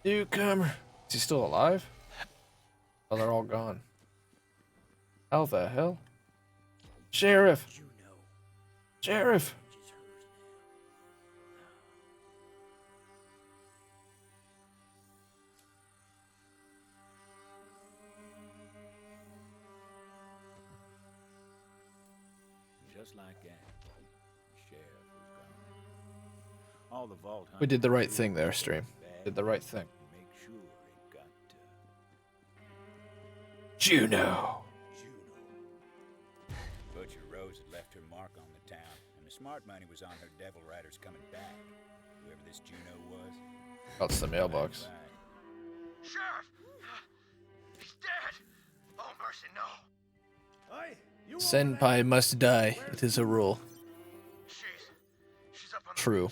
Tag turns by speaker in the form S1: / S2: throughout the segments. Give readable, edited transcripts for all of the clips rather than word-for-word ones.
S1: Newcomer. Is he still alive? Oh, they're all gone. How the hell? Sheriff! Sheriff!
S2: Just like that, the sheriff was gone. All the vault
S1: We did the right thing there, stream. Did the right thing.
S2: Make sure it got
S1: Juno.
S2: Butcher Rose had left her mark on the town, and the smart money was on her devil riders coming back. Whoever this Juno was.
S1: That's the mailbox.
S2: Right.
S3: Sheriff! He's dead! Oh, mercy, no. Hey,
S1: Senpai must die. It is a rule.
S3: She's up on the
S1: True.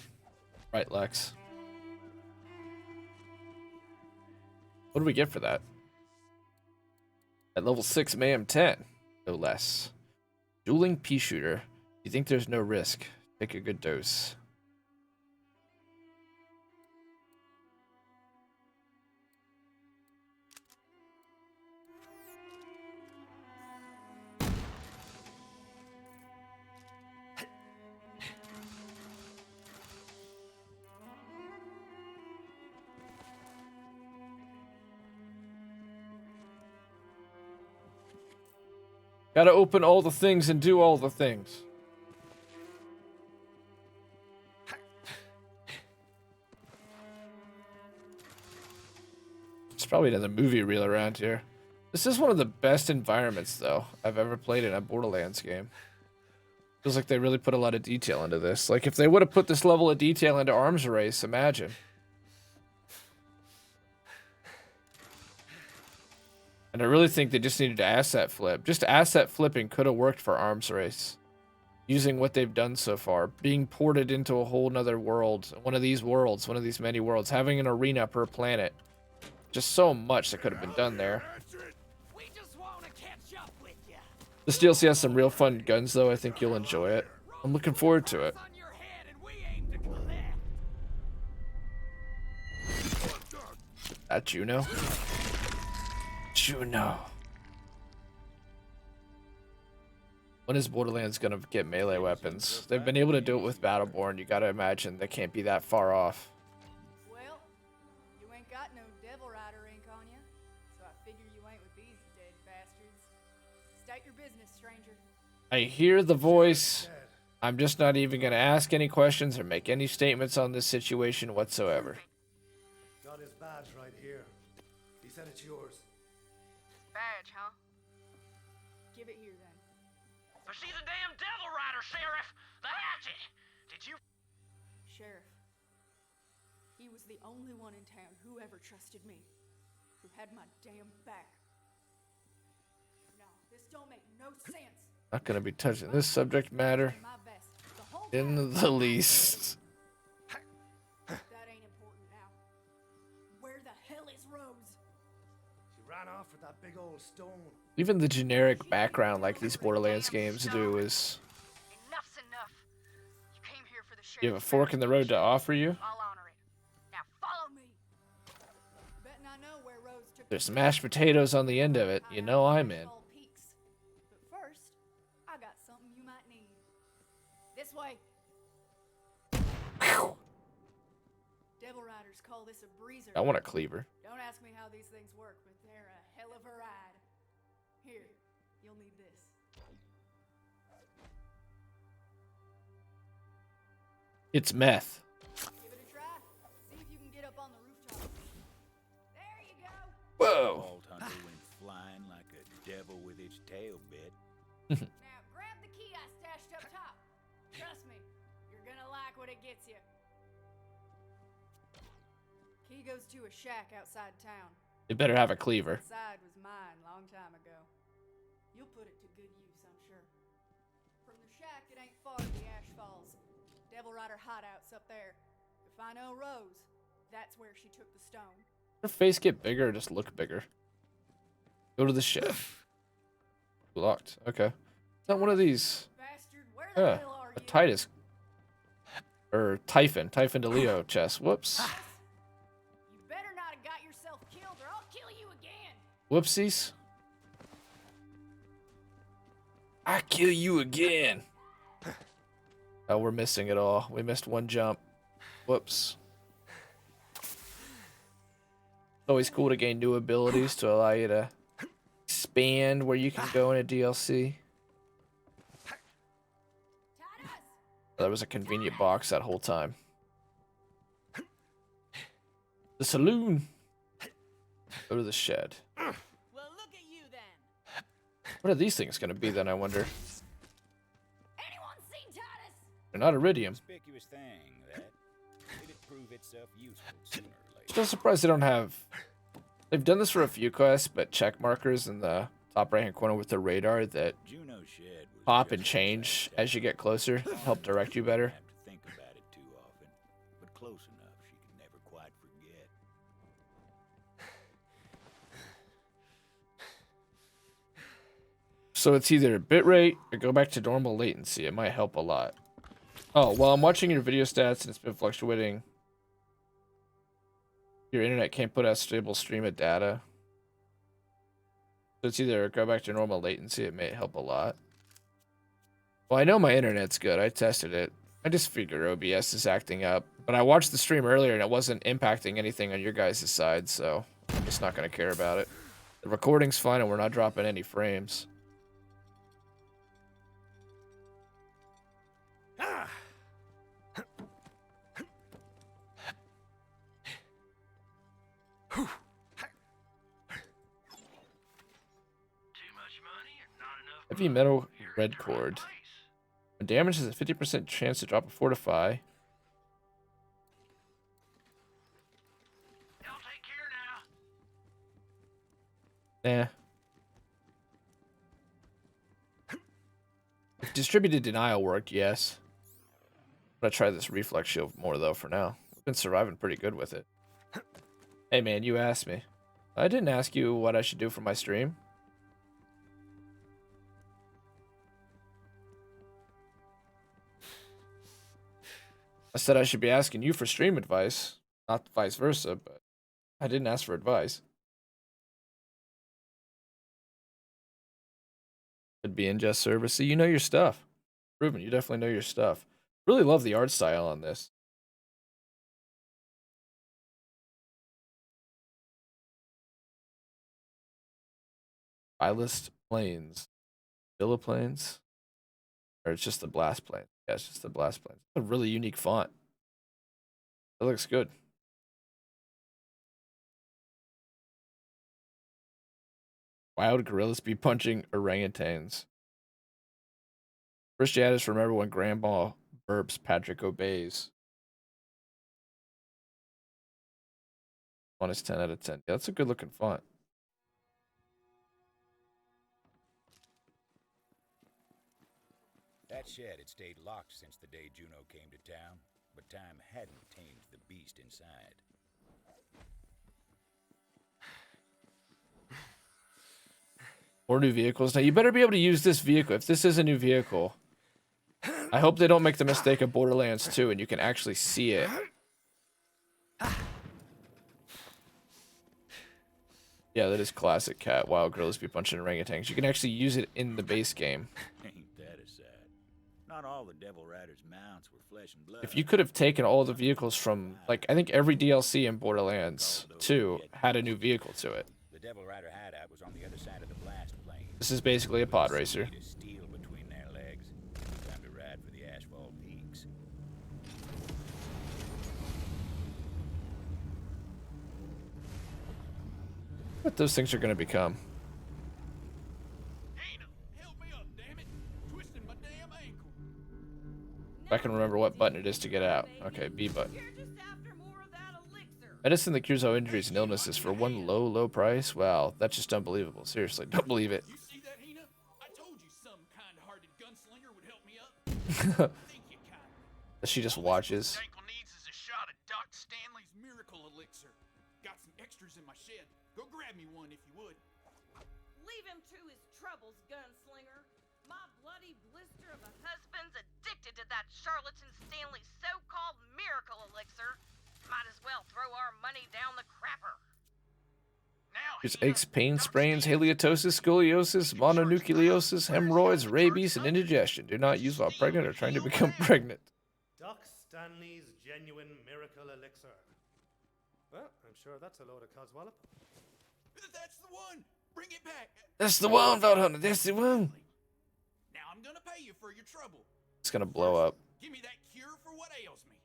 S1: Right, Lex. What do we get for that? At level 6, Mayhem 10. No less. Dueling pea shooter. You think there's no risk? Take a good dose. Gotta open all the things and do all the things. It's probably another movie reel around here. This is one of the best environments, though, I've ever played in a Borderlands game. Feels like they really put a lot of detail into this. Like, if they would have put this level of detail into Arms Race, imagine. And I really think they just needed to asset flip. Just asset flipping could have worked for Arms Race. Using what they've done so far. Being ported into a whole nother world. One of these worlds. One of these many worlds. Having an arena per planet. Just so much that could have been done there. This DLC has some real fun guns, though. I think you'll enjoy it. I'm looking forward to it. That Juno? Juno. When is Borderlands gonna get melee weapons? They've been able to do it with Battleborn. You gotta imagine they can't be that far off.
S4: Well, you ain't got no devil rider ink on you, so I figure you ain't with these dead bastards. State your business, stranger.
S1: I hear the voice. I'm just not even gonna ask any questions or make any statements on this situation whatsoever.
S5: Got his badge right here. He said it's yours.
S4: Badge, huh? Give it here, then.
S3: I see the damn devil rider, Sheriff! The hatchet! Did you...
S4: Sheriff. He was the only one in town who ever trusted me. Who had my damn back. No, this don't make no sense.
S1: Not gonna be touching this subject matter
S4: My best. The whole
S1: in
S4: time.
S1: the least.
S4: That ain't important now. Where the hell is Rose?
S5: She ran off with that big old stone.
S1: Even the generic background like these Borderlands games do is...
S4: Enough's enough. You came here for the sheriff.
S1: You have a fork in the road to offer you?
S4: I'll honor it. Now follow me. Betting I know where Rose took
S1: There's mashed potatoes on the end of it. You know I'm in.
S4: But first, I got something you might need. This way. Devil Riders call this a breezer.
S1: I want a cleaver.
S4: Don't ask me how these things work, but they're a hell of a ride. Here, you'll need this.
S1: It's meth.
S4: Give it a try. See if you can get up on the rooftop. There you go.
S1: Whoa.
S2: Vault Hunter went flying like a devil with its tail bit.
S4: Now grab the key I stashed up top. Trust me, you're gonna like what it gets you. Key goes to a shack outside town.
S1: You better have a cleaver.
S4: Inside was mine long time ago. You'll put it to good use, I'm sure. From the shack, it ain't far to the Ash Falls. Devil Rider hideouts up there. If I know Rose, that's where she took the stone.
S1: Her face get bigger or just look bigger? Go to the shed. Locked. Okay. It's not one of these.
S4: Bastard, where the
S1: Yeah.
S4: hell are
S1: A
S4: you?
S1: Titus. Or Typhon. Typhon DeLeo chest. Whoops. Whoopsies. I kill you again. Oh, we're missing it all. We missed one jump. Whoops. Always cool to gain new abilities to allow you to expand where you can go in a DLC. That was a convenient box that whole time. The saloon. Go to the shed.
S6: Well, look at you then.
S1: What are these things going to be then, I wonder?
S6: Anyone seen Titus?
S1: They're not iridium.
S2: Conspicuous thing, that. Did it prove itself useful sooner or later?
S1: Still surprised they don't have... They've done this for a few quests, but check markers in the top right-hand corner with the radar that
S2: Juno shed was
S1: pop
S2: just
S1: and change as you get closer, help direct you better.
S2: Have to think about it too often, but close enough she can never quite forget.
S1: So it's either bitrate or go back to normal latency. It might help a lot. Oh, well, I'm watching your video stats and it's been fluctuating. Your internet can't put out stable stream of data. So it's either go back to normal latency. It may help a lot. Well, I know my internet's good. I tested it. I just figured OBS is acting up. But I watched the stream earlier and it wasn't impacting anything on your guys' side, so I'm just not going to care about it. The recording's fine and we're not dropping any frames.
S3: Too much money and not enough
S1: Heavy metal red cord.
S3: place.
S1: When damage has a 50% chance to drop a fortify.
S3: Y'all take care now.
S1: Eh. If distributed denial worked, yes. I'm gonna try this reflex shield more though for now. I've been surviving pretty good with it. Hey man, you asked me. I didn't ask you what I should do for my stream. I said I should be asking you for stream advice, not vice versa, but I didn't ask for advice. Could be in just service. So you know your stuff. Ruben, you definitely know your stuff. Really love the art style on this. Eyeless planes. Villa planes? Or it's just the blast plane. Yeah, it's just the blast plane. It's a really unique font. That looks good. Wild gorillas be punching orangutans. First you had us remember when Grandma burps, Patrick obeys. Font is 10 out of 10. Yeah, that's a good looking font.
S2: That shed had stayed locked since the day Juno came to town, but time hadn't tamed the beast inside.
S1: More new vehicles. Now, you better be able to use this vehicle. If this is a new vehicle, I hope they don't make the mistake of Borderlands 2 and you can actually see it. Yeah, that is classic cat. Wild gorillas be punching orangutans. You can actually use it in the base game.
S2: Ain't that a sad? Not all the Devil Rider's mounts were flesh and blood.
S1: If you could have taken all the vehicles from, like, I think every DLC in Borderlands 2 had a new vehicle to it.
S2: The Devil Rider hideout was on the other side of the blast plane.
S1: This is basically a pod racer.
S2: Feet of steel between their legs. Time to ride for the asphalt peaks.
S1: What those things are going to become.
S3: Help me up, damn it. Twisting my damn ankle.
S1: I can remember what button it is to get out. Okay, B button.
S6: You're just after more of that elixir.
S1: Medicine that cures all injuries and illnesses for one low, low price? Wow, that's just unbelievable. Seriously, don't believe it.
S3: You see that, Hina? I told you some kind-hearted gunslinger would help me up. Think you kind.
S1: She just watches.
S3: Ankle needs is a shot of Doc Stanley's miracle elixir. Got some extras in my shed. Go grab me one if you would.
S6: Leave him to his troubles, gunslinger.
S7: My bloody blister of a husband's addicted to that charlatan Stanley's so-called miracle elixir. Might as well throw our money down the crapper.
S3: Now,
S1: Cures aches, pain, sprains, halitosis, scoliosis, mononucleosis, hemorrhoids, rabies, and indigestion. Do not use while pregnant or trying to become pregnant.
S5: Doc Stanley's genuine miracle elixir. Well, I'm sure that's a load of codswallop.
S3: That's the one. Bring it back.
S1: That's the one, Valhalla. That's the one.
S3: Now I'm gonna pay you for your trouble.
S1: It's gonna blow up.
S3: Give me that cure for what ails me.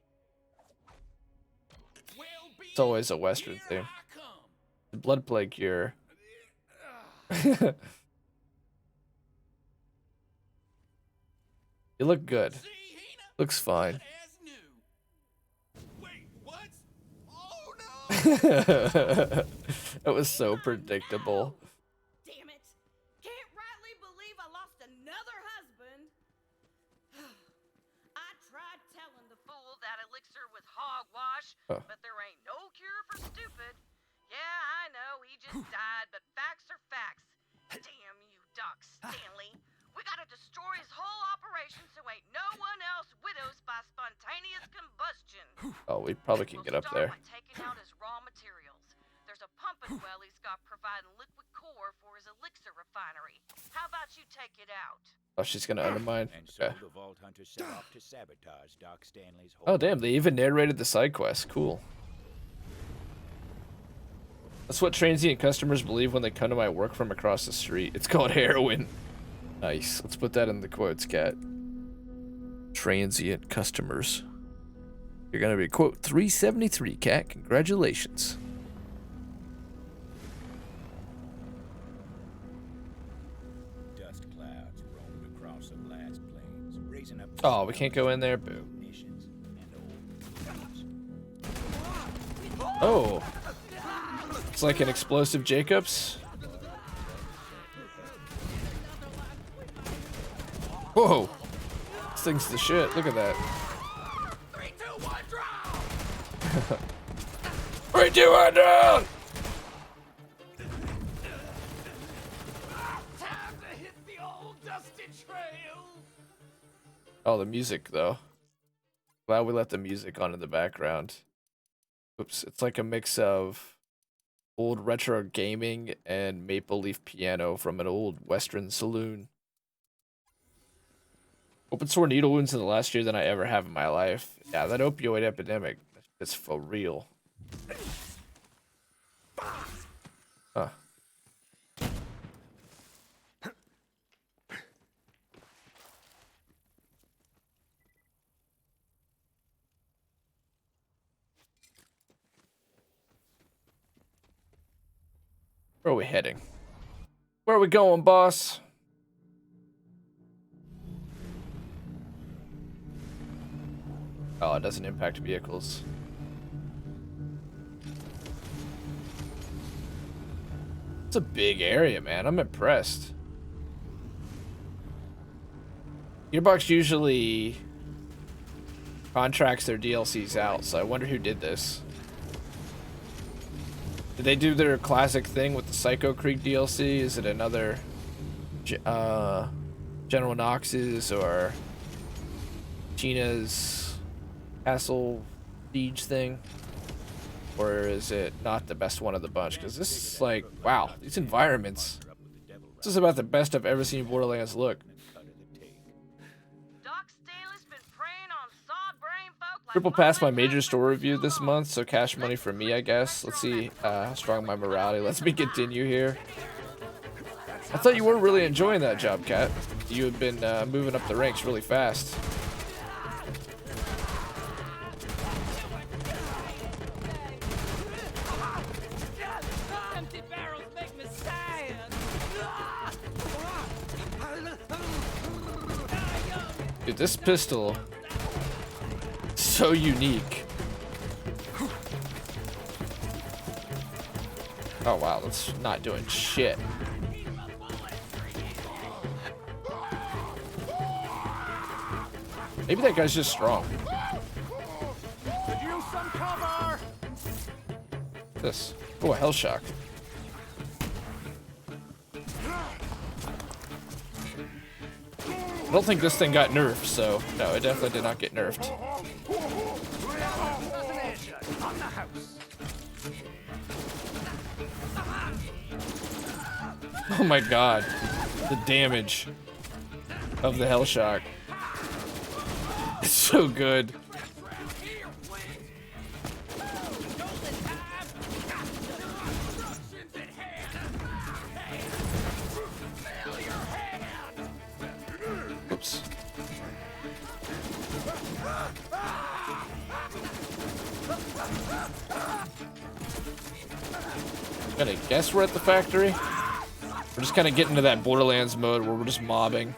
S3: Well,
S1: It's always a Western
S3: here
S1: thing.
S3: I come.
S1: The blood plague cure. You look good.
S3: See, Hina?
S1: Looks fine.
S3: Good as new. Wait, what? Oh no!
S1: That was so predictable.
S6: Damn it! Can't rightly believe I lost another husband.
S7: I tried telling the fool that elixir was hogwash,
S1: Huh.
S7: but there ain't no cure for stupid. Yeah, I know, he just died, but facts are facts. Damn you, Doc Stanley. We gotta destroy his whole operation so ain't no one else widows by spontaneous combustion.
S1: Oh, we probably can get up there.
S7: We'll start by taking out his raw materials. There's a pumping well he's got providing liquid core for his elixir refinery. How about you take it out?
S1: Oh, she's gonna undermine.
S2: And so
S1: Okay.
S2: the Vault Hunter set off to sabotage Doc Stanley's whole
S1: Oh, damn, they even narrated the side quest. Cool. That's what transient customers believe when they come to my work from across the street. It's called heroin. Nice. Let's put that in the quotes, Cat. Transient customers. You're gonna be quote 373, Cat. Congratulations.
S2: dust clouds roamed across the blast plains, raising up
S1: Oh, we can't go in there. Boo.
S2: ignitions and old flames.
S1: Oh. It's like an explosive Jacobs. Whoa. This thing's the shit. Look at that.
S3: 3, 2, 1, draw!
S1: 3, 2, 1, down!
S3: Time to hit the old dusty trail.
S1: Oh, the music, though. Glad we let the music on in the background. Oops. It's like a mix of old retro gaming and maple leaf piano from an old Western saloon. Open sore needle wounds in the last year than I ever have in my life. Yeah, that opioid epidemic is for real. Huh. Where are we heading? Where are we going, boss? Oh, it doesn't impact vehicles. It's a big area, man. I'm impressed. Gearbox usually contracts their DLCs out, so I wonder who did this. Did they do their classic thing with the Psycho Creek DLC? Is it another General Knox's or Gina's Castle Siege thing? Or is it not the best one of the bunch? Because this is like, wow, these environments. This is about the best I've ever seen Borderlands look.
S7: Doc Stanley's been preying on sod-brain folk like
S1: Triple passed my
S7: Marlene
S1: major
S7: Hunt
S1: store
S7: for
S1: review
S7: too
S1: this
S7: long.
S1: month, so cash money for me, I guess. Let's see how strong my morality lets me continue here. I thought you were really enjoying that job, Kat. You had been moving up the ranks really fast.
S6: Empty barrels make me sad.
S1: Dude, this pistol so unique. Oh wow, that's not doing shit. Maybe that guy's just strong.
S5: Could use some cover!
S1: This. Oh, a hell shock. I don't think this thing got nerfed, so no, it definitely did not get nerfed.
S5: On the house.
S1: Oh my god. The damage of the Hell Shock. It's so good. Oops. Gonna guess we're at the factory. We're just kind of getting into that Borderlands mode where we're just mobbing.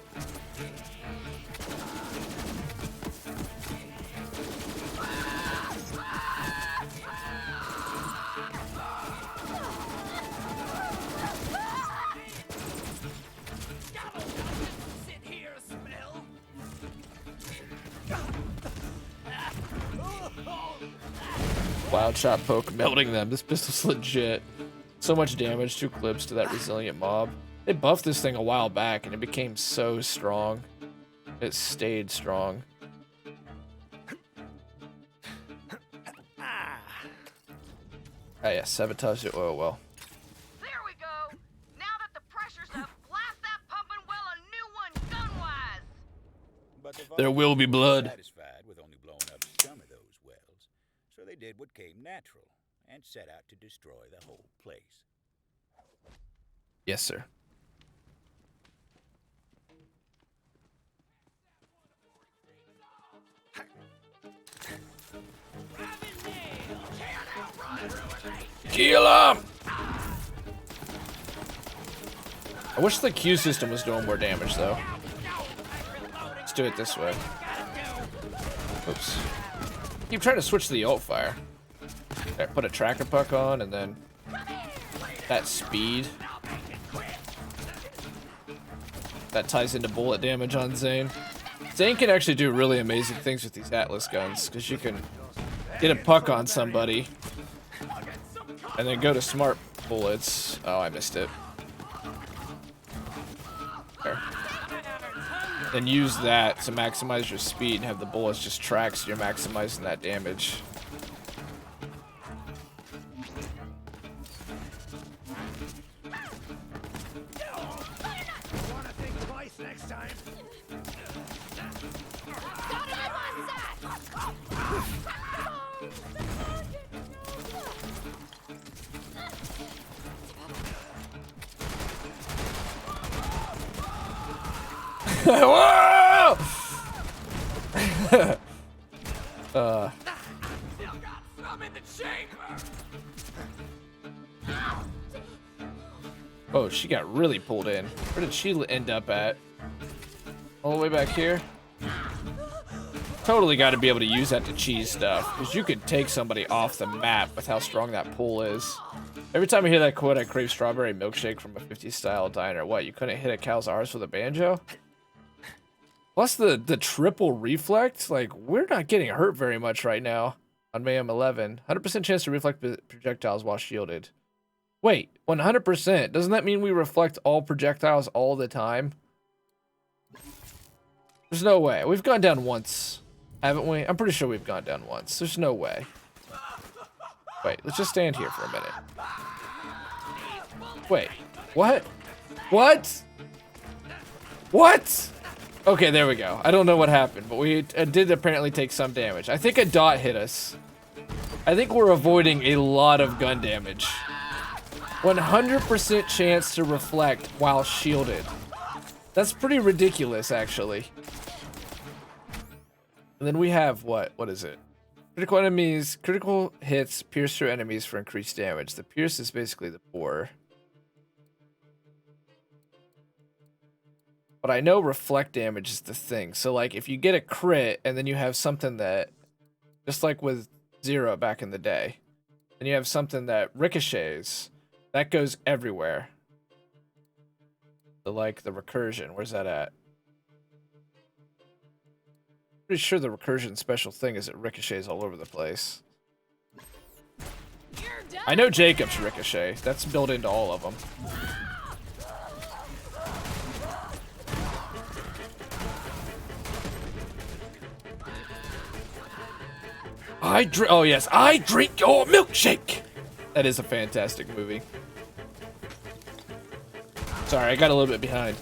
S1: Wild shot poke melting them. This pistol's legit. So much damage, 2 clips to that resilient mob. They buffed this thing a while back and it became so strong. It stayed strong. Ah yeah, sabotage the oil well.
S7: There we go. Now that the pressure's up, blast that pumping well a new one gun-wise.
S2: But the
S1: There will be
S2: volunteers
S1: blood.
S2: were satisfied with only blowing up some of those wells, so they did what came natural and set out to destroy the whole place.
S1: Yes, sir. Kill him! I wish the Q system was doing more damage, though. Let's do it this way. Oops. Keep trying to switch to the ult fire. There, put a tracker puck on, and then that speed. That ties into bullet damage on Zane. Zane can actually do really amazing things with these Atlas guns, because you can get a puck on somebody, and then go to smart bullets. Oh, I missed it. There. Then use that to maximize your speed and have the bullets just track so you're maximizing that damage. Whoa! Oh, she got really pulled in. Where did she end up at? All the way back here? Totally got to be able to use that to cheese stuff, because you could take somebody off the map with how strong that pull is. Every time I hear that quote, I crave strawberry milkshake from a 50s style diner. What, you couldn't hit a cow's arse with a banjo? Plus the triple reflect, like, we're not getting hurt very much right now on Mayhem 11. 100% chance to reflect projectiles while shielded. Wait, 100%? Doesn't that mean we reflect all projectiles all the time? There's no way. We've gone down once, haven't we? I'm pretty sure we've gone down once. There's no way. Wait, let's just stand here for a minute. Wait, what? What? What? Okay, there we go. I don't know what happened, but we did apparently take some damage. I think a dot hit us. I think we're avoiding a lot of gun damage. 100% chance to reflect while shielded. That's pretty ridiculous, actually. And then we have what? What is it? Critical enemies, critical hits pierce through enemies for increased damage. The pierce is basically the bore. But I know reflect damage is the thing. So like if you get a crit and then you have something that, just like with Zero back in the day, and you have something that ricochets, that goes everywhere. So like the recursion, where's that at? Pretty sure the recursion special thing is it ricochets all over the place. I know Jacob's ricochet. That's built into all of them. Oh yes, I drink your milkshake. That is a fantastic movie. Sorry, I got a little bit behind.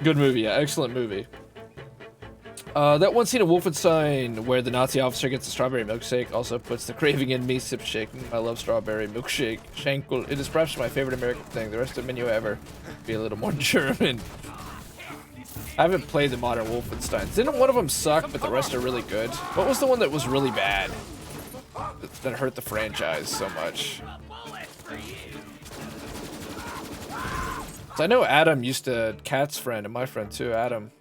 S1: Good movie, yeah, excellent movie. That one scene of Wolfenstein where the Nazi officer gets a strawberry milkshake also puts the craving in me. Sip shaking. I love strawberry milkshake. Schenkel. It is perhaps my favorite American thing. The rest of the menu ever be a little more German. I haven't played the modern Wolfensteins. Didn't one of them suck, but the rest are really good? What was the one that was really bad? That hurt the franchise so much? So I know Adam used to, Kat's friend and my friend too, Adam,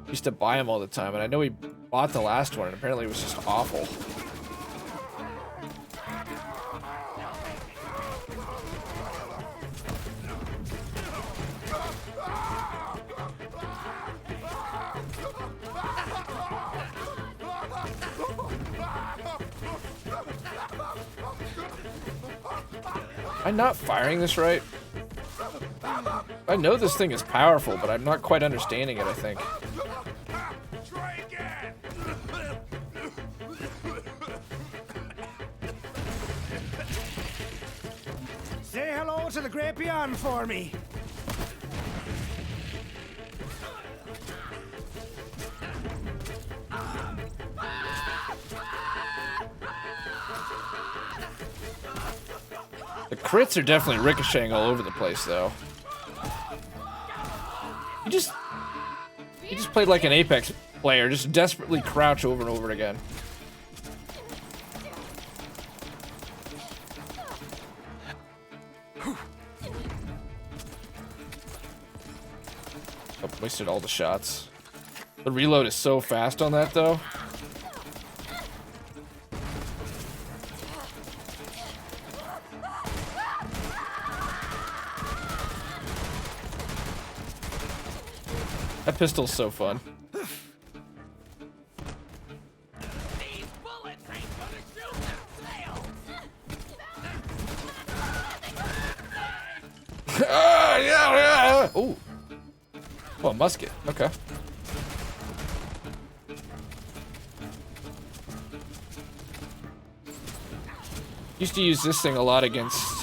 S1: used to buy them all the time, and I know he bought the last one, and apparently it was just awful. Am I not firing this right? I know this thing is powerful, but I'm not quite understanding it, I think.
S5: Say hello to the great beyond for me.
S1: The crits are definitely ricocheting all over the place, though. You just played like an Apex player, just desperately crouch over and over again. Oh, wasted all the shots. The reload is so fast on that, though. That pistol's so fun.
S6: These bullets ain't gonna shoot themselves.
S1: Yeah. Ooh. Oh, a musket. Okay. Used to use this thing a lot against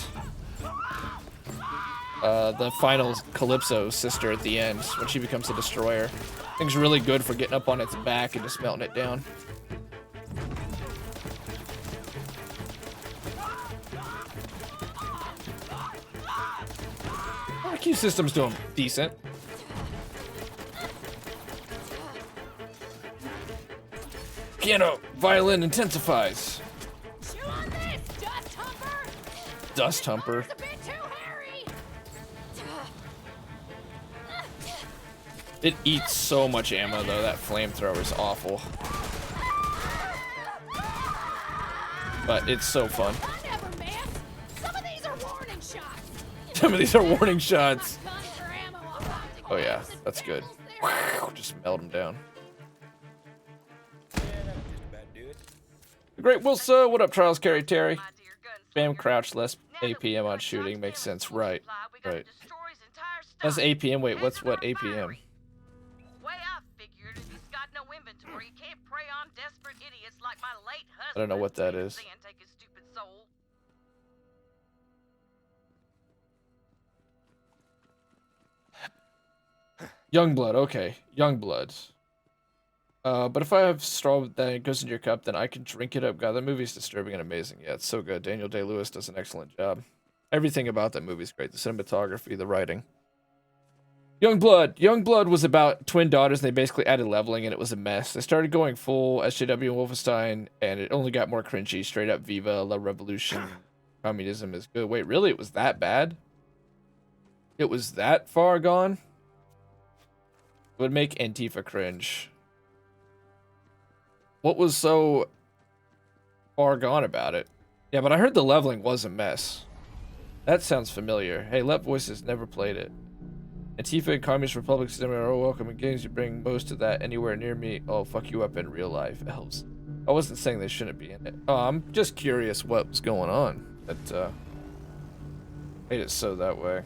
S1: the final Calypso sister at the end when she becomes a destroyer. Thing's really good for getting up on its back and just melting it down. RQ system's doing decent. Piano, violin intensifies.
S6: Chew on this, dust humper.
S1: Dust humper.
S6: It's a bit too hairy.
S1: It eats so much ammo though, that flamethrower is awful. But it's so fun.
S6: I never miss. Some of these are warning shots.
S1: Some of these are warning shots.
S6: Guns for ammo, I'll have to
S1: Oh yeah,
S6: close and
S1: that's good.
S6: barrels there.
S1: Just melt them down.
S2: Yeah, that'll just about do it.
S1: The Great Wilsa, what up, Trials Carry Terry?
S7: My dear
S1: Spam
S7: gunslinger.
S1: crouch, less
S7: Now that we've
S1: APM on
S7: got
S1: shooting
S7: John's
S1: makes
S7: damn
S1: sense,
S7: full
S1: right?
S7: supply, we gotta
S1: Right.
S7: destroy his entire
S1: That's
S7: stock.
S1: APM. Wait, what's
S7: As
S1: what
S7: is our
S1: APM?
S7: firing. Way I figured if he's got no inventory, he can't prey on desperate idiots like my late husband.
S1: I don't know what that
S7: Let
S1: is.
S7: Zane take his stupid soul.
S1: Youngblood, okay. Youngblood. But if I have straw that it goes into your cup, then I can drink it up. God, that movie's disturbing and amazing. Yeah, it's so good. Daniel Day-Lewis does an excellent job. Everything about that movie is great. The cinematography, the writing. Youngblood. Youngblood was about twin daughters, and they basically added leveling, and it was a mess. They started going full SJW and Wolfenstein, and it only got more cringy. Straight up Viva La Revolution. Communism is good. Wait, really? It was that bad? It was that far gone? It would make Antifa cringe. What was so far gone about it? Yeah, but I heard the leveling was a mess. That sounds familiar. Hey, Let Voices never played it. Antifa and Communist Republic Cinema are all welcome in games. You bring most of that anywhere near me. Oh, fuck you up in real life, elves. I wasn't saying they shouldn't be in it. Oh, I'm just curious what was going on. That made it so that way.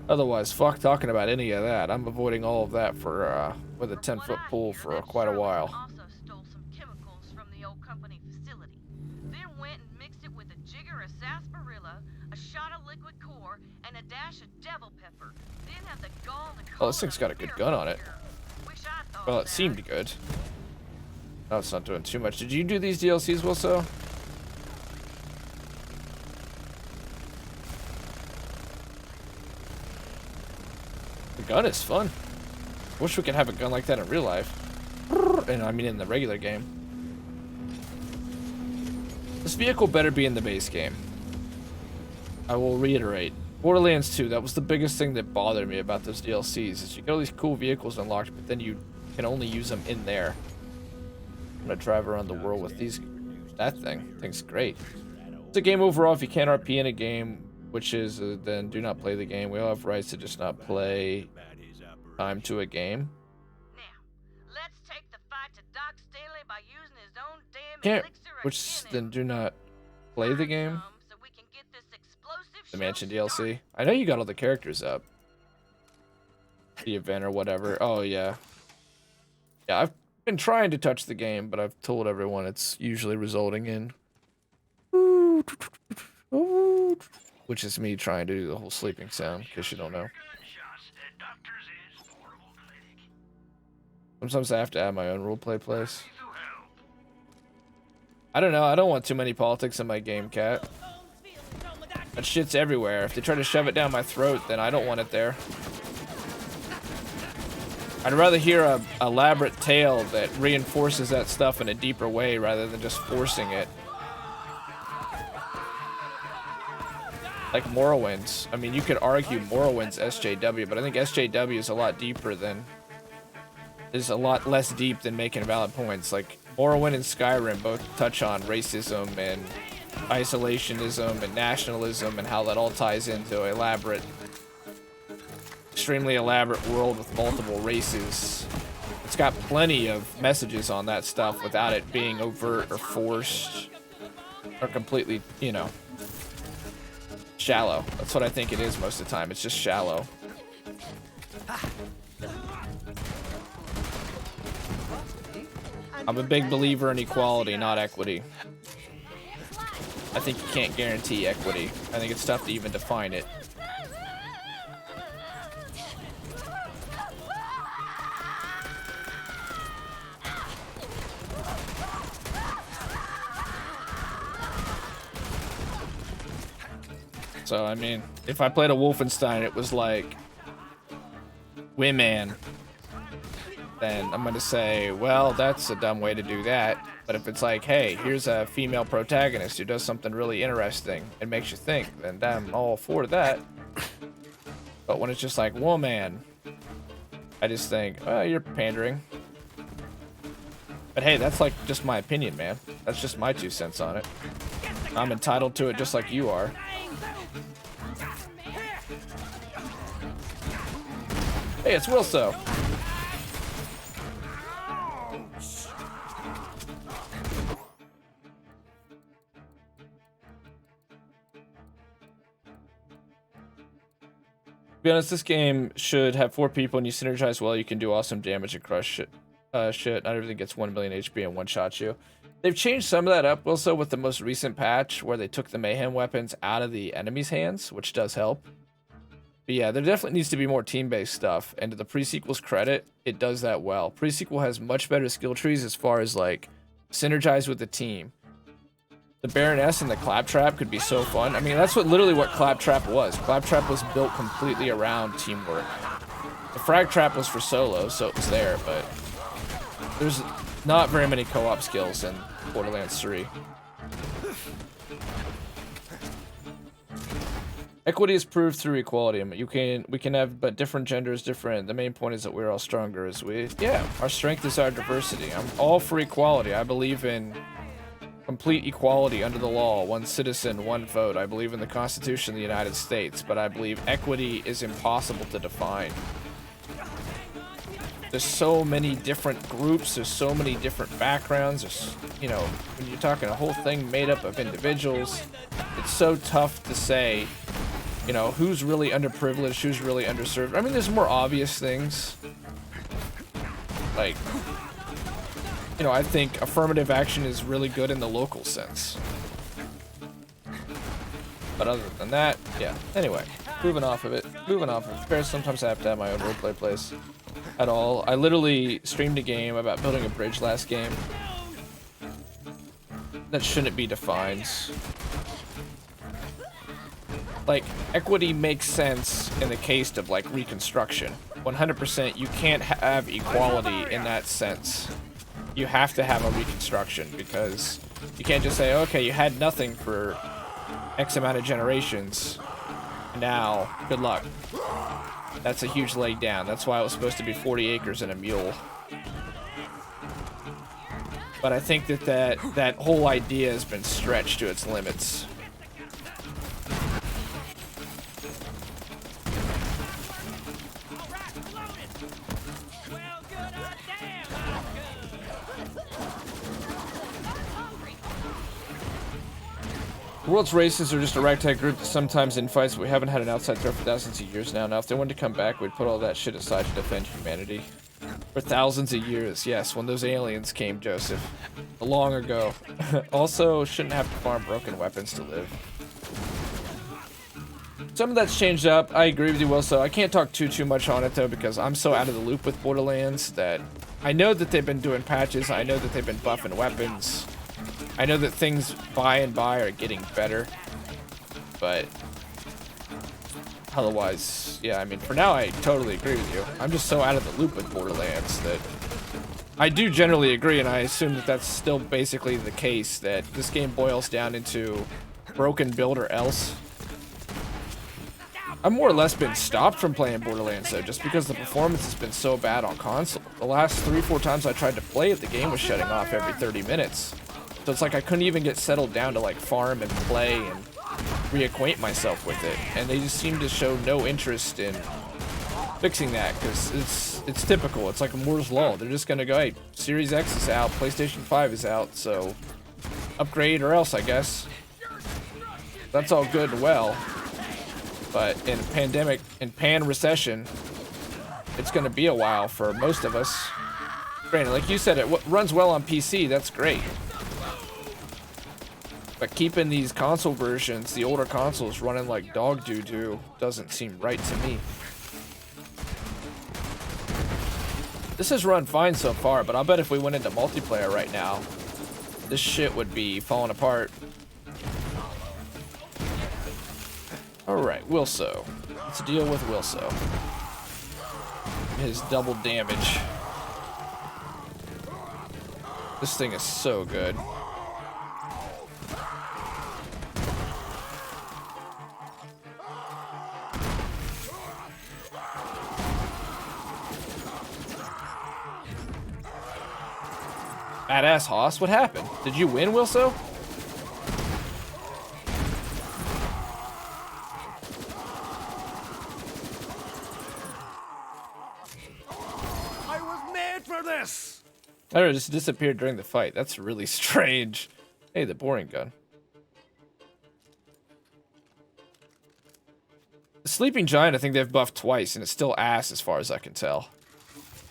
S1: Otherwise, fuck talking about any of that. I'm avoiding all of that for with a 10-foot pole for quite a while.
S7: Also stole some chemicals from the old company facility. Then went and mixed it with a jigger of South dash of devil pepper, then have the gall to
S1: Oh,
S7: call
S1: this thing's
S7: it
S1: got a good gun on it.
S7: Wish I thought
S1: Well,
S7: of
S1: it
S7: that.
S1: seemed good. No, it's not doing too much. Did you do these DLCs, Wilso? The gun is fun. Wish we could have a gun like that in real life. And I mean in the regular game. This vehicle better be in the base game. I will reiterate. Borderlands 2, that was the biggest thing that bothered me about those DLCs, is you get all these cool vehicles unlocked, but then you can only use them in there. I'm gonna drive around the world with that thing. Thing's great. It's a game overall. If you can't RP in a game, which is, then do not play the game. We all have rights to just not play time to a game.
S7: Now, let's take the fight to Doc Stanley by using his own damn
S1: Can't,
S7: elixir
S1: which
S7: again
S1: then
S7: and
S1: do not play the game.
S7: so we can get this explosive
S1: The
S7: show
S1: Mansion
S7: started.
S1: DLC. I know you got all the characters up. The event or whatever. Oh, yeah. Yeah, I've been trying to touch the game, but I've told everyone it's usually resulting in... Which is me trying to do the whole sleeping sound, in case you don't know. Sometimes I have to add my own roleplay place. I don't know, I don't want too many politics in my game, Cat. That shit's everywhere. If they try to shove it down my throat, then I don't want it there. I'd rather hear a elaborate tale that reinforces that stuff in a deeper way rather than just forcing it. Like Morrowind's. I mean, you could argue Morrowind's SJW, but I think SJW is a lot deeper than... is a lot less deep than making valid points. Like, Morrowind and Skyrim both touch on racism and isolationism and nationalism and how that all ties into an elaborate... extremely elaborate world with multiple races. It's got plenty of messages on that stuff without it being overt or forced or completely, you know, shallow. That's what I think it is most of the time. It's just shallow. I'm a big believer in equality, not equity. I think you can't guarantee equity. I think it's tough to even define it. So, I mean, if I played a Wolfenstein, it was like, women, then I'm gonna say, well, that's a dumb way to do that. But if it's like, hey, here's a female protagonist who does something really interesting and makes you think, then I'm all for that. But when it's just like, woman, I just think, oh, you're pandering. But hey, that's like just my opinion, man. That's just my 2 cents on it. I'm entitled to it just like you are. Hey, it's Wilso. To be honest, this game should have 4 people and you synergize well, you can do awesome damage and crush shit. Not everything gets 1 million HP and one-shot you. They've changed some of that up also with the most recent patch where they took the mayhem weapons out of the enemy's hands, which does help. But yeah, there definitely needs to be more team-based stuff, and to the pre-sequel's credit, it does that well. Pre-sequel has much better skill trees as far as, like, synergize with the team. The Baroness and the Claptrap could be so fun. I mean, that's literally what Claptrap was. Claptrap was built completely around teamwork. The Frag Trap was for solo, so it was there, but there's not very many co-op skills in Borderlands 3. Equity is proved through equality. I mean, we can have, but different genders, different. The main point is that we're all stronger as we. Yeah, our strength is our diversity. I'm all for equality. I believe in complete equality under the law. 1 citizen, 1 vote. I believe in the Constitution of the United States, but I believe equity is impossible to define. There's so many different groups. There's so many different backgrounds. There's, you know, when you're talking a whole thing made up of individuals, it's so tough to say, you know, who's really underprivileged, who's really underserved. I mean, there's more obvious things. Like, you know, I think affirmative action is really good in the local sense. But other than that, yeah. Anyway. Moving off of it. Moving off of it. Fair, sometimes I have to have my own roleplay place. At all. I literally streamed a game about building a bridge last game. That shouldn't be defined. Like, equity makes sense in the case of, like, reconstruction. 100%, you can't have equality in that sense. You have to have a reconstruction, because you can't just say, okay, you had nothing for X amount of generations. Now, good luck. That's a huge leg down. That's why it was supposed to be 40 acres and a mule. But I think that whole idea has been stretched to its limits. The world's races are just a ragtag group that sometimes in fights, but we haven't had an outside threat for thousands of years now. Now, if they wanted to come back, we'd put all that shit aside to defend humanity. For thousands of years, yes, when those aliens came, Joseph. Long ago. Also, shouldn't have to farm broken weapons to live. Some of that's changed up. I agree with you, Will, so I can't talk too much on it, though, because I'm so out of the loop with Borderlands that I know that they've been doing patches. I know that they've been buffing weapons. I know that things by and by are getting better, but otherwise, yeah, I mean, for now, I totally agree with you. I'm just so out of the loop with Borderlands that I do generally agree, and I assume that that's still basically the case, that this game boils down into broken build or else. I've more or less been stopped from playing Borderlands, though, just because the performance has been so bad on console. The last 3-4 times I tried to play it, the game was shutting off every 30 minutes. So it's like I couldn't even get settled down to like farm and play and reacquaint myself with it. And they just seem to show no interest in fixing that, because it's typical. It's like a Moore's Law. They're just gonna go, hey, Series X is out, PlayStation 5 is out, so upgrade or else, I guess. That's all good and well. But in pandemic, in pan recession, it's gonna be a while for most of us. Granted, like you said, it runs well on PC, that's great. But keeping these console versions, the older consoles, running like dog doo-doo doesn't seem right to me. This has run fine so far, but I'll bet if we went into multiplayer right now, this shit would be falling apart. Alright, Wilso. Let's deal with Wilso. His double damage. This thing is so good. Badass Hoss, what happened? Did you win, Wilso?
S5: I was made for this!
S1: I just disappeared during the fight. That's really strange. Hey, the boring gun. The Sleeping Giant, I think they've buffed twice, and it's still ass as far as I can tell.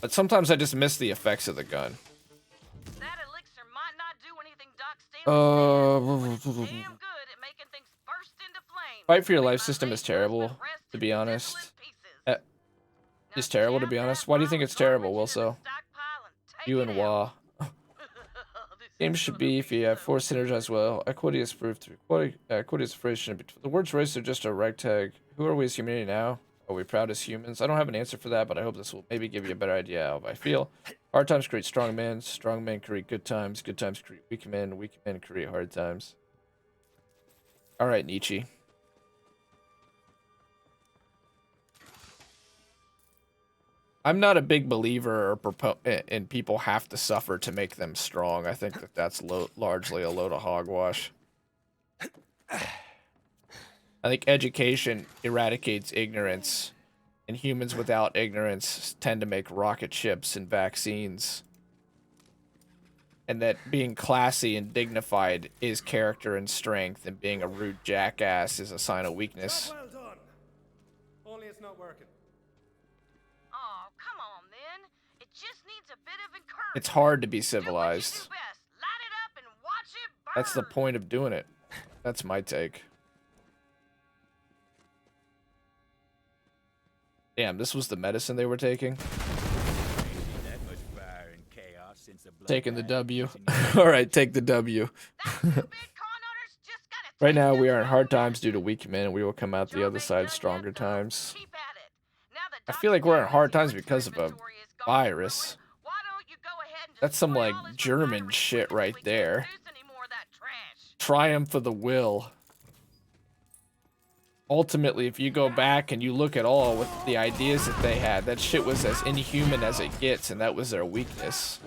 S1: But sometimes I just miss the effects of the gun.
S7: That elixir might not do anything Doc Stanley said, but it's damn good at making things burst into flames.
S1: Fight for Your
S7: Make
S1: Life
S7: my
S1: system is
S7: face
S1: terrible,
S7: with rest
S1: to be
S7: in
S1: honest.
S7: desolate pieces.
S1: It's terrible, to be honest. Why do you think it's terrible, Wilso? You and Wah. Games should be, if you have force synergized well, equity is proved through equity is phrase shouldn't be. The words race are just a ragtag. Who are we as humanity now? Are we proud as humans? I don't have an answer for that, but I hope this will maybe give you a better idea of how I feel. Hard times create strong men create good times create weak men create hard times. Alright, Nietzsche. I'm not a big believer or in people have to suffer to make them strong. I think that that's largely a load of hogwash. I think education eradicates ignorance, and humans without ignorance tend to make rocket ships and vaccines. And that being classy and dignified is character and strength, and being a rude jackass is a sign of weakness.
S5: Well done. Only it's not working.
S7: Oh, come on, then. It just needs a bit of encouragement.
S1: It's hard to be
S7: Do what you
S1: civilized.
S7: do best. Light it up and watch it burn.
S1: That's the point of doing it. That's my take. Damn, this was the medicine they were taking.
S2: Ain't seen that much fire and chaos since the Black
S1: Taking the
S2: Eyes
S1: W.
S2: days in
S1: All right, take the W.
S7: That stupid con artist just got a
S1: Right now,
S7: taste
S1: we
S7: of
S1: are in
S7: his
S1: hard
S7: own
S1: times due to
S7: medicine.
S1: weak men, and we will come out the
S7: Job
S1: other
S7: ain't
S1: side
S7: done yet,
S1: stronger
S7: though.
S1: times.
S7: Keep at it. Now that
S1: I
S7: Doc
S1: feel like we're in hard
S7: Stanley's
S1: times because of a
S7: inventory is gone
S1: virus.
S7: forward, why don't you go ahead and
S1: That's some,
S7: destroy
S1: like,
S7: all his
S1: German
S7: refinery
S1: shit
S7: equipment so
S1: right
S7: we can't
S1: there.
S7: produce any more of that trash.
S1: Triumph of the will. Ultimately, if you go back and you look at all with the ideas that they had, that shit was as inhuman as it gets, and that was their weakness.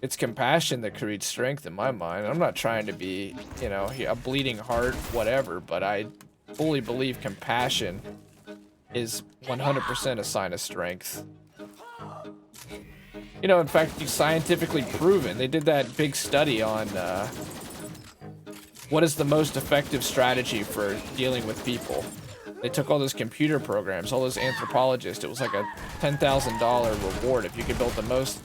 S1: It's compassion that creates strength in my mind. I'm not trying to be, you know, a bleeding heart, whatever, but I fully believe compassion is 100% a sign of strength. You know, in fact, it's scientifically proven. They did that big study on what is the most effective strategy for dealing with people. They took all those computer programs, all those anthropologists. It was like a $10,000 reward if you could build the most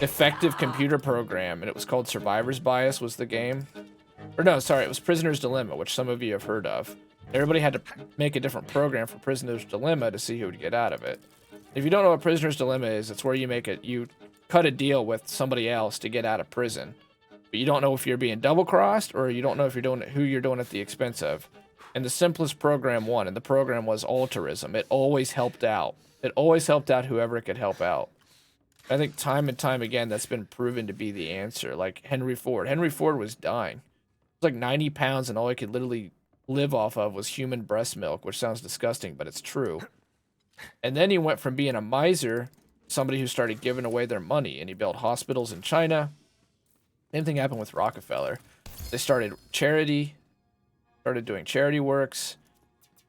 S1: effective computer program, and it was called Survivor's Bias was the game. Or no, sorry, it was Prisoner's Dilemma, which some of you have heard of. Everybody had to make a different program for Prisoner's Dilemma to see who would get out of it. If you don't know what Prisoner's Dilemma is, it's where you cut a deal with somebody else to get out of prison. But you don't know if you're being double-crossed, or you don't know if you're doing who you're doing at the expense of. And the simplest program won, and the program was altruism. It always helped out. It always helped out whoever it could help out. I think time and time again, that's been proven to be the answer. Like Henry Ford. Henry Ford was dying. It was like 90 pounds, and all he could literally live off of was human breast milk, which sounds disgusting, but it's true. And then he went from being a miser, somebody who started giving away their money, and he built hospitals in China. Same thing happened with Rockefeller. They started charity, started doing charity works,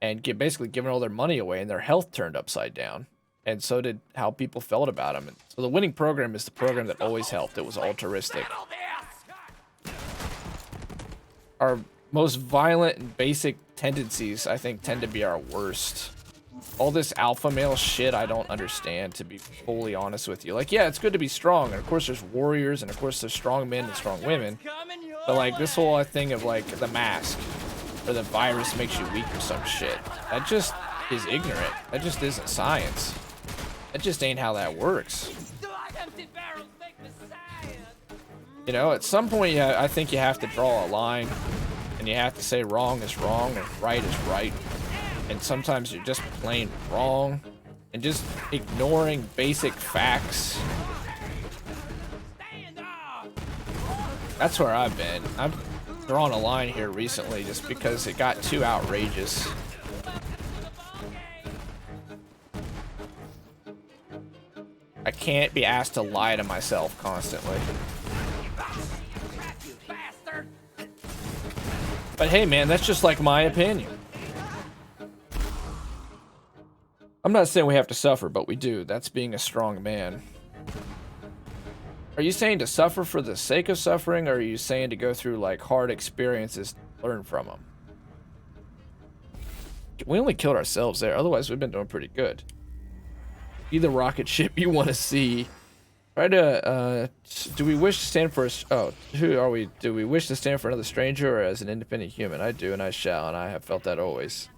S1: and basically giving all their money away, and their health turned upside down. And so did how people felt about them. And so the winning program is the program that always helped. It was altruistic. Our most violent and basic tendencies, I think, tend to be our worst. All this alpha male shit I don't understand, to be fully honest with you. Like, yeah, it's good to be strong, and of course there's warriors, and of course there's strong men and strong women. But like this whole thing of like the mask, or the virus makes you weak or some shit, that just is ignorant. That just isn't science. That just ain't how that works. You know, at some point, yeah, I think you have to draw a line, and you have to say wrong is wrong and right is right. And sometimes you're just plain wrong, and just ignoring basic facts. That's where I've been. I've drawn a line here recently just because it got too outrageous. I can't be asked to lie to myself constantly. But hey man, that's just like my opinion. I'm not saying we have to suffer, but we do. That's being a strong man. Are you saying to suffer for the sake of suffering, or are you saying to go through like hard experiences to learn from them? We only killed ourselves there. Otherwise, we've been doing pretty good. Be the rocket ship you want to see. Try to, do we wish to stand for, who are we? Do we wish to stand for another stranger or as an independent human? I do, and I shall, and I have felt that always.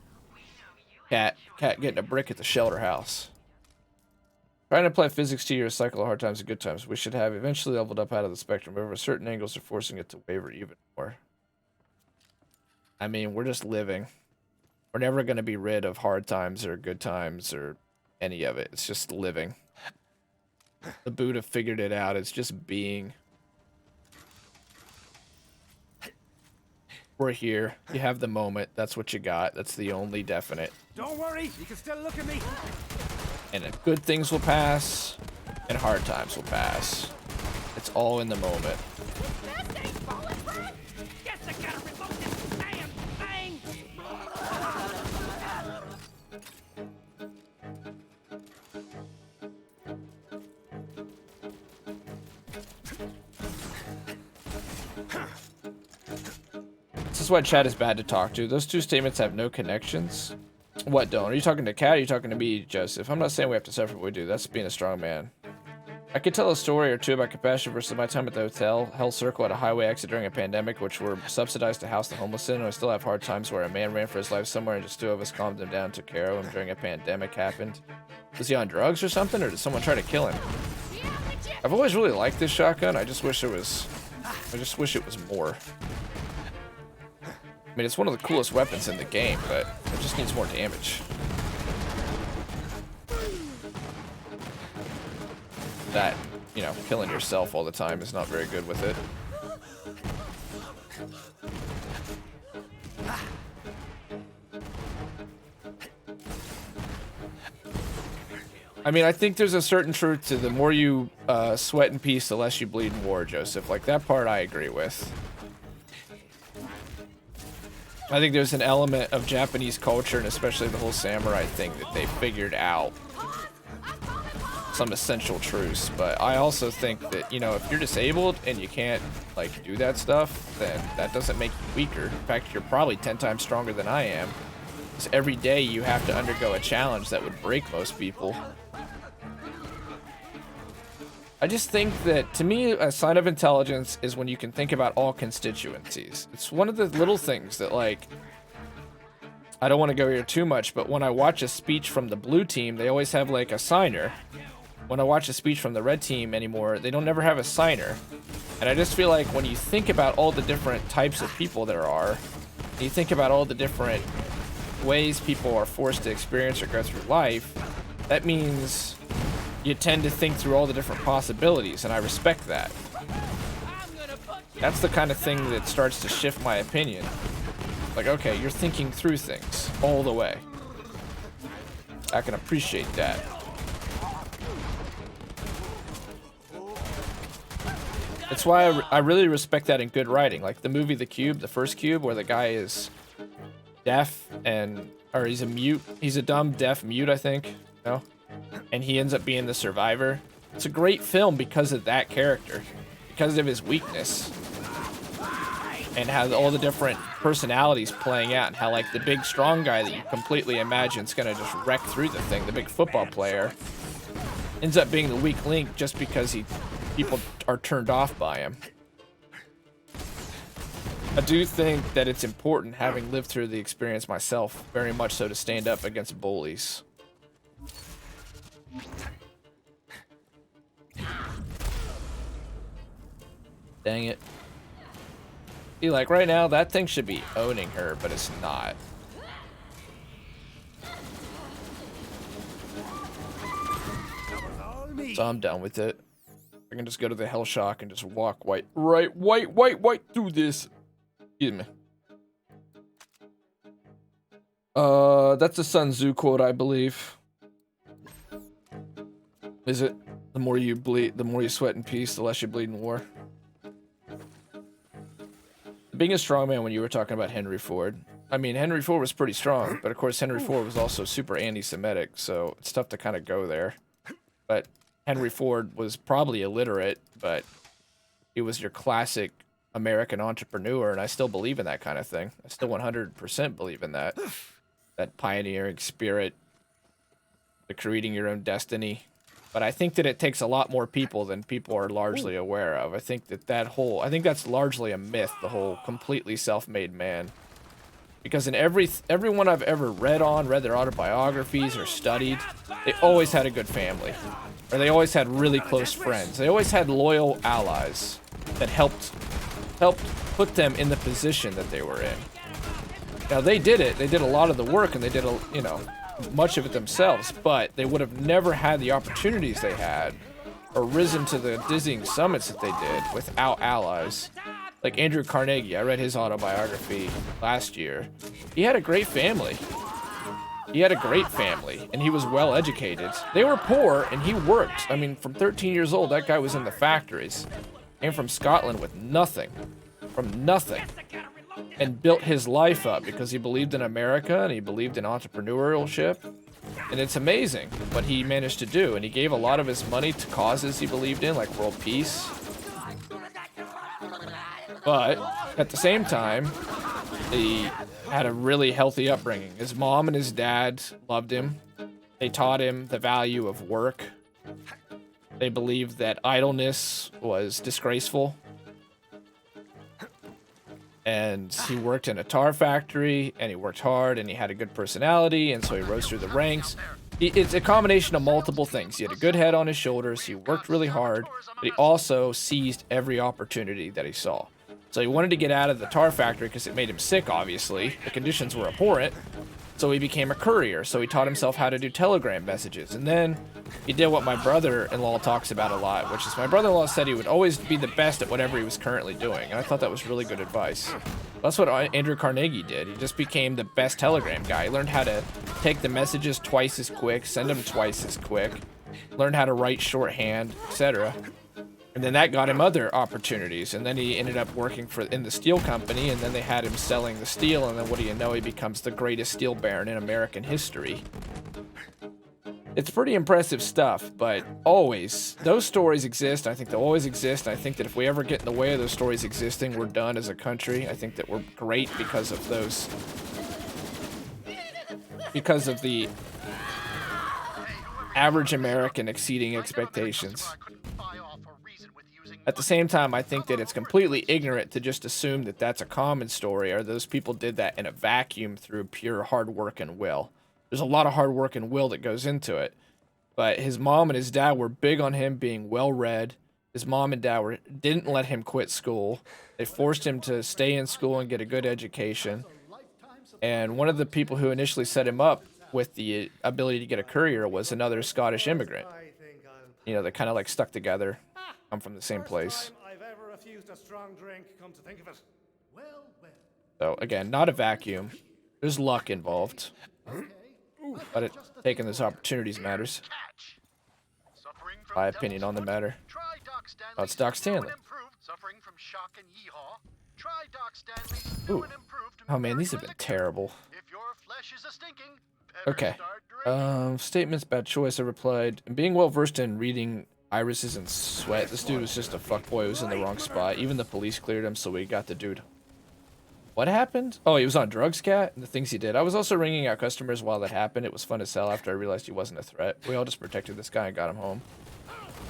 S1: Cat getting a brick at the shelter house. Trying to apply physics to your cycle of hard times and good times. We should have eventually leveled up out of the spectrum. However, certain angles are forcing it to waver even more. I mean, we're just living. We're never going to be rid of hard times or good times or any of it. It's just living. The Buddha figured it out. It's just being. We're here. You have the moment. That's what you got. That's the only definite.
S5: Don't worry, you can still look at me.
S1: And good things will pass, and hard times will pass. It's all in the moment. This is why chat is bad to talk to. Those two statements have no connections. What don't? Are you talking to Kat or are you talking to me, Joseph? I'm not saying we have to suffer, but we do. That's being a strong man. I could tell a story or two about compassion versus my time at the hotel. Hell Circle at a highway exit during a pandemic, which were subsidized to house the homeless in. And I still have hard times where a man ran for his life somewhere and just two of us calmed him down, took care of him during a pandemic happened. Was he on drugs or something, or did someone try to kill him? I've always really liked this shotgun. I just wish it was more. I mean, it's one of the coolest weapons in the game, but it just needs more damage. That, you know, killing yourself all the time is not very good with it. I mean, I think there's a certain truth to the more you sweat in peace, the less you bleed in war, Joseph. Like, that part I agree with. I think there's an element of Japanese culture, and especially the whole samurai thing, that they figured out some essential truths. But I also think that, you know, if you're disabled and you can't, like, do that stuff, then that doesn't make you weaker. In fact, you're probably 10 times stronger than I am. Because every day you have to undergo a challenge that would break most people. I just think that, to me, a sign of intelligence is when you can think about all constituencies. It's one of the little things that, like, I don't want to go here too much, but when I watch a speech from the blue team, they always have, like, a signer. When I watch a speech from the red team anymore, they don't never have a signer. And I just feel like when you think about all the different types of people there are, and you think about all the different ways people are forced to experience or go through life, that means you tend to think through all the different possibilities, and I respect that. That's the kind of thing that starts to shift my opinion. Like, okay, you're thinking through things all the way. I can appreciate that. That's why I really respect that in good writing. Like the movie The Cube, the first Cube, where the guy is deaf or he's a mute. He's a dumb, deaf mute, I think. No? And he ends up being the survivor. It's a great film because of that character. Because of his weakness. And how all the different personalities playing out. And how, like, the big, strong guy that you completely imagine is going to just wreck through the thing, the big football player, ends up being the weak link just because people are turned off by him. I do think that it's important, having lived through the experience myself, very much so, to stand up against bullies. Dang it. See, like, right now, that thing should be owning her, but it's not. So I'm done with it. I can just go to the Hell Shock and just walk right through this. Excuse me. That's a Sun Tzu quote, I believe. Is it? The more you bleed, the more you sweat in peace, the less you bleed in war. Being a strong man, when you were talking about Henry Ford, I mean, Henry Ford was pretty strong, but of course Henry Ford was also super anti-Semitic, so it's tough to kind of go there. But Henry Ford was probably illiterate, but he was your classic American entrepreneur, and I still believe in that kind of thing. I still 100% believe in that. That pioneering spirit, the creating your own destiny. But I think that it takes a lot more people than people are largely aware of. I think I think that's largely a myth, the whole completely self-made man. Because in everyone I've ever read their autobiographies or studied, they always had a good family. Or they always had really close friends. They always had loyal allies that helped put them in the position that they were in. Now they did it. They did a lot of the work, and they did much of it themselves, but they would have never had the opportunities they had or risen to the dizzying summits that they did without allies. Like Andrew Carnegie, I read his autobiography last year. He had a great family. And he was well educated. They were poor, and he worked. I mean, from 13 years old, that guy was in the factories. Came from Scotland with nothing. From nothing. And built his life up because he believed in America and he believed in entrepreneurship. And it's amazing what he managed to do. And he gave a lot of his money to causes he believed in, like world peace. But at the same time, he had a really healthy upbringing. His mom and his dad loved him. They taught him the value of work. They believed that idleness was disgraceful. And he worked in a tar factory, and he worked hard, and he had a good personality, and so he rose through the ranks. It's a combination of multiple things. He had a good head on his shoulders, he worked really hard, but he also seized every opportunity that he saw. So he wanted to get out of the tar factory because it made him sick, obviously. The conditions were abhorrent. So he became a courier. So he taught himself how to do telegram messages. And then he did what my brother-in-law talks about a lot, which is my brother-in-law said he would always be the best at whatever he was currently doing. And I thought that was really good advice. That's what Andrew Carnegie did. He just became the best telegram guy. He learned how to take the messages twice as quick, send them twice as quick, learned how to write shorthand, etc. And then that got him other opportunities. And then he ended up working in the steel company, and then they had him selling the steel, and then what do you know, he becomes the greatest steel baron in American history. It's pretty impressive stuff, but always, those stories exist. I think they'll always exist. I think that if we ever get in the way of those stories existing, we're done as a country. I think that we're great because of those, because of the average American exceeding expectations. At the same time, I think that it's completely ignorant to just assume that that's a common story, or those people did that in a vacuum through pure hard work and will. There's a lot of hard work and will that goes into it. But his mom and his dad were big on him being well-read. His mom and dad didn't let him quit school. They forced him to stay in school and get a good education. And one of the people who initially set him up with the ability to get a courier was another Scottish immigrant. You know, they kind of like stuck together. I'm from the same place.
S5: I've ever refused a strong drink, come to think of it. Well, well.
S1: So again, not a vacuum. There's luck involved. But taking those opportunities matters. My opinion on the matter. Oh, it's Doc Stanley. Ooh. Oh man, these have been terrible. Okay. Statements, bad choice. I replied, being well versed in reading irises and sweat, this dude was just a fuckboy who was in the wrong spot. Even the police cleared him, so we got the dude. What happened? Oh, he was on drugs, Cat, and the things he did. I was also ringing out customers while that happened. It was fun as hell after I realized he wasn't a threat. We all just protected this guy and got him home.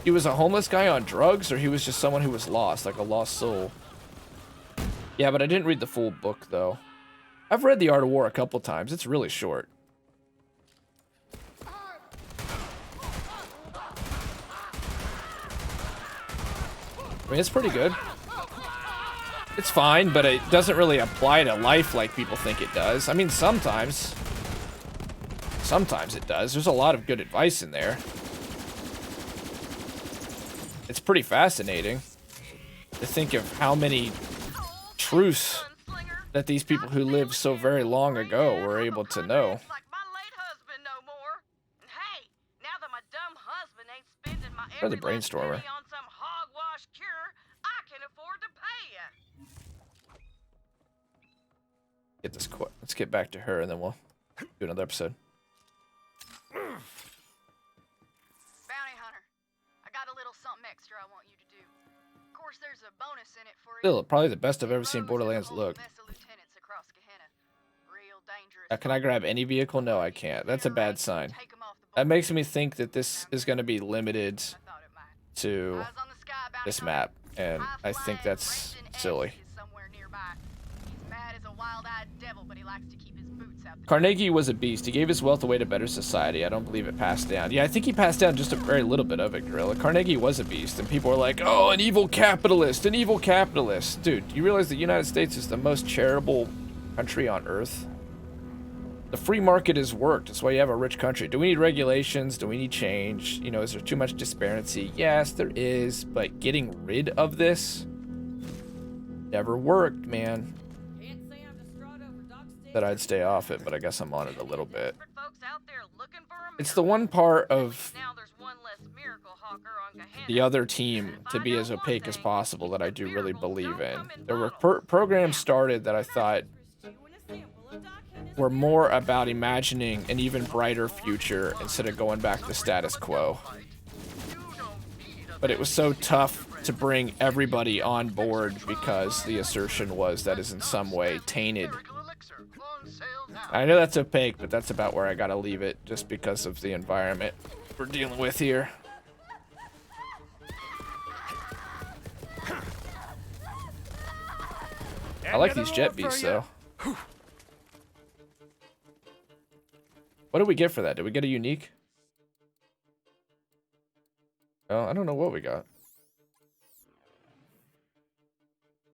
S1: He was a homeless guy on drugs, or he was just someone who was lost, like a lost soul? Yeah, but I didn't read the full book, though. I've read The Art of War a couple times. It's really short. I mean, it's pretty good. It's fine, but it doesn't really apply to life like people think it does. I mean, sometimes. Sometimes it does. There's a lot of good advice in there. It's pretty fascinating to think of how many truths that these people who lived so very long ago were able to know. Or the brainstormer. Get this quote. Let's get back to her, and then we'll do another episode.
S4: Bounty hunter, I got a little something extra I want you to do. Of course, there's a bonus in it for you.
S1: Still, probably the best I've ever seen Borderlands look. Can I grab any vehicle? No, I can't. That's a bad sign. That makes me think that this is going to be limited to this map, and I think that's silly. Carnegie was a beast. He gave his wealth away to better society. I don't believe it passed down. Yeah, I think he passed down just a very little bit of it, Gorilla. Carnegie was a beast, and people were like, oh, an evil capitalist, an evil capitalist. Dude, do you realize the United States is the most charitable country on Earth? The free market has worked. That's why you have a rich country. Do we need regulations? Do we need change? You know, is there too much disparity? Yes, there is, but getting rid of this never worked, man. That I'd stay off it, but I guess I'm on it a little bit. It's the one part of the other team to be as opaque as possible that I do really believe in. There were programs started that I thought were more about imagining an even brighter future instead of going back to status quo. But it was so tough to bring everybody on board because the assertion was that is in some way tainted. I know that's opaque, but that's about where I gotta leave it just because of the environment we're dealing with here. I like
S5: End of
S1: these
S5: the
S1: jet
S5: road for
S1: beasts
S5: ya.
S1: though. What did we get for that? Did we get a unique? Oh, I don't know what we got.